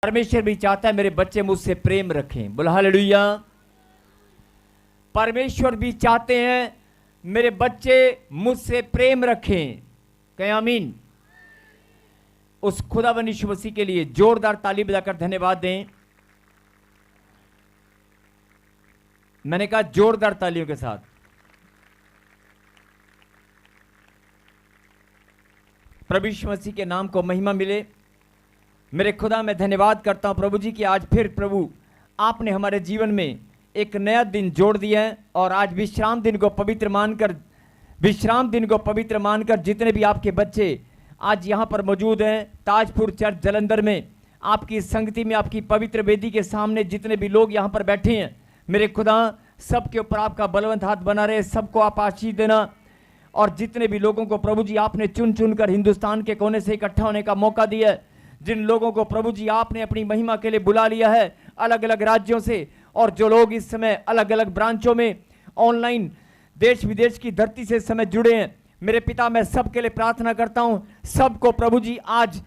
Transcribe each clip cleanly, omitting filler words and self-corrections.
परमेश्वर भी चाहता है मेरे बच्चे मुझसे प्रेम रखें। बोला हालेलुया। परमेश्वर भी चाहते हैं मेरे बच्चे मुझसे प्रेम रखें। कहें आमीन। उस खुदावंद यीशु मसीह के लिए जोरदार ताली बजाकर धन्यवाद दें। मैंने कहा जोरदार तालियों के साथ। प्रभु यीशु मसीह के नाम को महिमा मिले। मेरे खुदा मैं धन्यवाद करता हूं प्रभु जी कि आज फिर प्रभु आपने हमारे जीवन में एक नया दिन जोड़ दिया है और आज विश्राम दिन को पवित्र मानकर जितने भी आपके बच्चे आज यहाँ पर मौजूद हैं ताजपुर चर्च जलंधर में आपकी संगति में आपकी पवित्र वेदी के सामने जितने भी लोग यहाँ पर बैठे हैं मेरे खुदा सबके ऊपर आपका बलवंत हाथ बना रहे, सबको आप आशीष देना। और जितने भी लोगों को प्रभु जी आपने चुन चुनकर हिंदुस्तान के कोने से इकट्ठा होने का मौका दिया है, जिन लोगों को प्रभु जी आपने अपनी महिमा के लिए बुला लिया है अलग अलग राज्यों से, और जो लोग इस समय अलग अलग ब्रांचों में ऑनलाइन देश विदेश की धरती से इस समय जुड़े हैं, मेरे पिता मैं सबके लिए प्रार्थना करता हूं, सबको प्रभु जी आज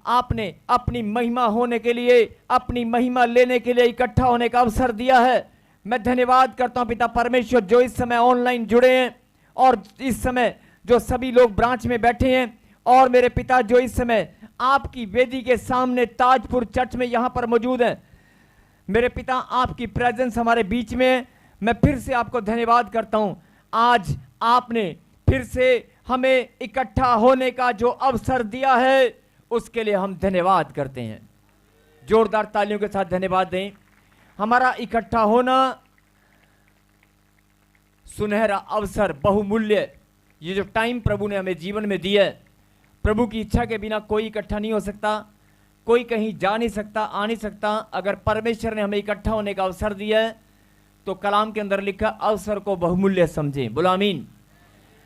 आपने अपनी महिमा होने के लिए, अपनी महिमा लेने के लिए इकट्ठा होने का अवसर दिया है। मैं धन्यवाद करता हूं पिता परमेश्वर जो इस समय ऑनलाइन जुड़े हैं और इस समय जो सभी लोग ब्रांच में बैठे हैं, और मेरे पिता जो इस समय आपकी वेदी के सामने ताजपुर चर्च में यहां पर मौजूद है। मेरे पिता आपकी प्रेजेंस हमारे बीच में है। मैं फिर से आपको धन्यवाद करता हूं, आज आपने फिर से हमें इकट्ठा होने का जो अवसर दिया है उसके लिए हम धन्यवाद करते हैं। जोरदार तालियों के साथ धन्यवाद दें। हमारा इकट्ठा होना सुनहरा अवसर, बहुमूल्य, ये जो टाइम प्रभु ने हमें जीवन में दिया है, प्रभु की इच्छा के बिना कोई इकट्ठा नहीं हो सकता, कोई कहीं जा नहीं सकता, आ नहीं सकता। अगर परमेश्वर ने हमें इकट्ठा होने का अवसर दिया है तो कलाम के अंदर लिखा अवसर को बहुमूल्य समझें। बोलो आमीन।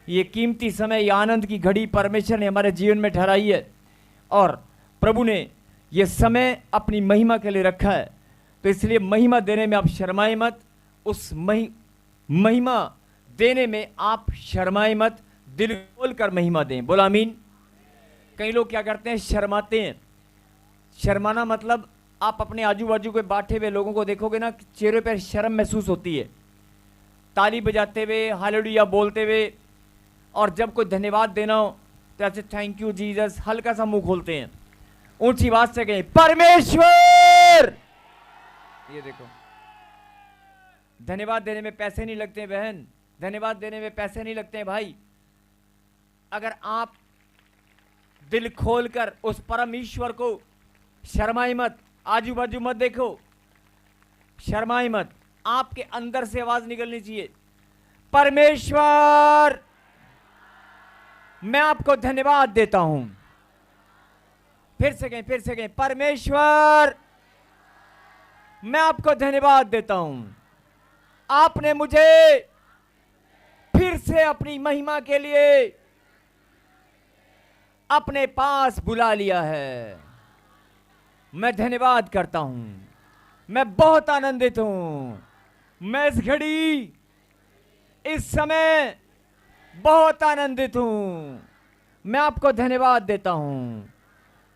ये कीमती समय, ये आनंद की घड़ी परमेश्वर ने हमारे जीवन में ठहराई है और प्रभु ने ये समय अपनी महिमा के लिए रखा है, तो इसलिए महिमा देने में आप शर्माए मत। उस महिमा देने में आप शर्माए मत, दिल खोल कर महिमा दें। बोलो आमीन। कई लोग क्या करते हैं, शर्माते हैं। शर्माना मतलब आप अपने आजू बाजू के बैठे हुए लोगों को देखोगे ना, चेहरे पर शर्म महसूस होती है, ताली बजाते हुए, हालेलुया बोलते हुए, और जब कोई धन्यवाद देना हो तो ऐसे थैंक यू जीसस हल्का सा मुंह खोलते हैं। ऊंची आवाज से कहें परमेश्वर। ये देखो, धन्यवाद देने में पैसे नहीं लगते हैं बहन, धन्यवाद देने में पैसे नहीं लगते हैं भाई। अगर आप दिल खोलकर उस परम ईश्वर को, शर्माई मत, आजू बाजू मत देखो, शर्माई मत, आपके अंदर से आवाज निकलनी चाहिए, परमेश्वर मैं आपको धन्यवाद देता हूं। फिर से कहें परमेश्वर मैं आपको धन्यवाद देता हूं, आपने मुझे फिर से अपनी महिमा के लिए अपने पास बुला लिया है। मैं धन्यवाद करता हूं, मैं बहुत आनंदित हूं, मैं इस घड़ी, इस समय बहुत आनंदित हूं। मैं आपको धन्यवाद देता हूं।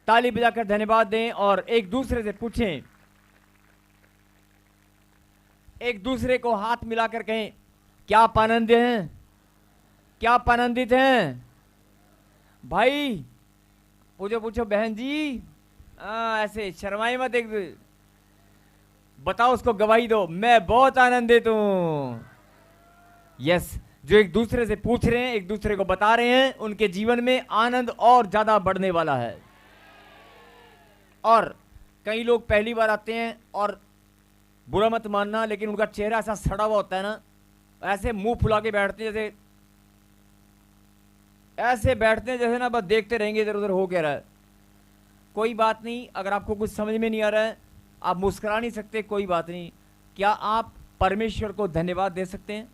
ताली बजाकर धन्यवाद दें और एक दूसरे से पूछें, एक दूसरे को हाथ मिलाकर कहें क्या आप आनंदित हैं, क्या आप आनंदित हैं भाई। पूछो बहन जी, ऐसे शर्माई मत, एक बताओ, उसको गवाही दो, मैं बहुत आनंदित हूं। यस, जो एक दूसरे से पूछ रहे हैं, एक दूसरे को बता रहे हैं, उनके जीवन में आनंद और ज्यादा बढ़ने वाला है। और कई लोग पहली बार आते हैं, और बुरा मत मानना, लेकिन उनका चेहरा ऐसा सड़ा हुआ होता है ना, ऐसे मुंह फुला के बैठते हैं, जैसे ऐसे बैठते हैं जैसे ना बस देखते रहेंगे इधर उधर हो क्या रहा है। कोई बात नहीं, अगर आपको कुछ समझ में नहीं आ रहा है, आप मुस्कुरा नहीं सकते, कोई बात नहीं। क्या आप परमेश्वर को धन्यवाद दे सकते हैं?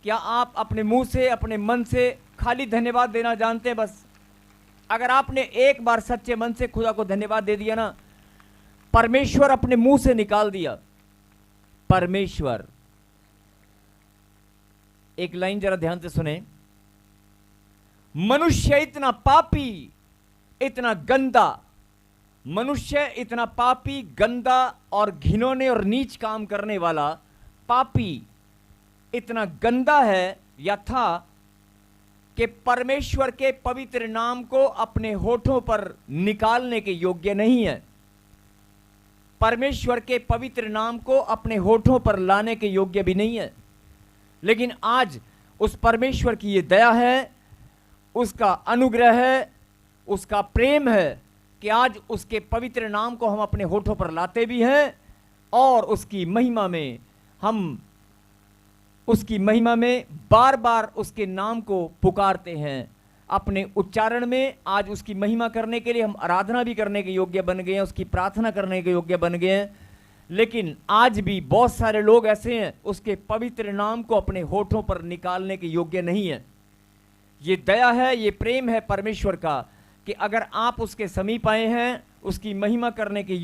क्या आप अपने मुंह से, अपने मन से खाली धन्यवाद देना जानते हैं? बस अगर आपने एक बार सच्चे मन से खुदा को धन्यवाद दे दिया ना, परमेश्वर अपने मुंह से निकाल दिया, परमेश्वर। एक लाइन जरा ध्यान से सुने, मनुष्य इतना पापी, इतना गंदा, मनुष्य इतना पापी, गंदा और घिनौने और नीच काम करने वाला पापी इतना गंदा है या था कि परमेश्वर के पवित्र नाम को अपने होठों पर निकालने के योग्य नहीं है। परमेश्वर के पवित्र नाम को अपने होठों पर लाने के योग्य भी नहीं है। लेकिन आज उस परमेश्वर की ये दया है, उसका अनुग्रह है, उसका प्रेम है कि आज उसके पवित्र नाम को हम अपने होठों पर लाते भी हैं और उसकी महिमा में बार बार उसके नाम को पुकारते हैं। अपने उच्चारण में आज उसकी महिमा करने के लिए हम आराधना भी करने के योग्य बन गए हैं, उसकी प्रार्थना करने के योग्य बन गए हैं। लेकिन आज भी बहुत सारे लोग ऐसे हैं उसके पवित्र नाम को अपने होठों पर निकालने के योग्य नहीं है। ये दया है, ये प्रेम है परमेश्वर का कि अगर आप उसके समीप आए हैं, उसकी महिमा करने के योग्य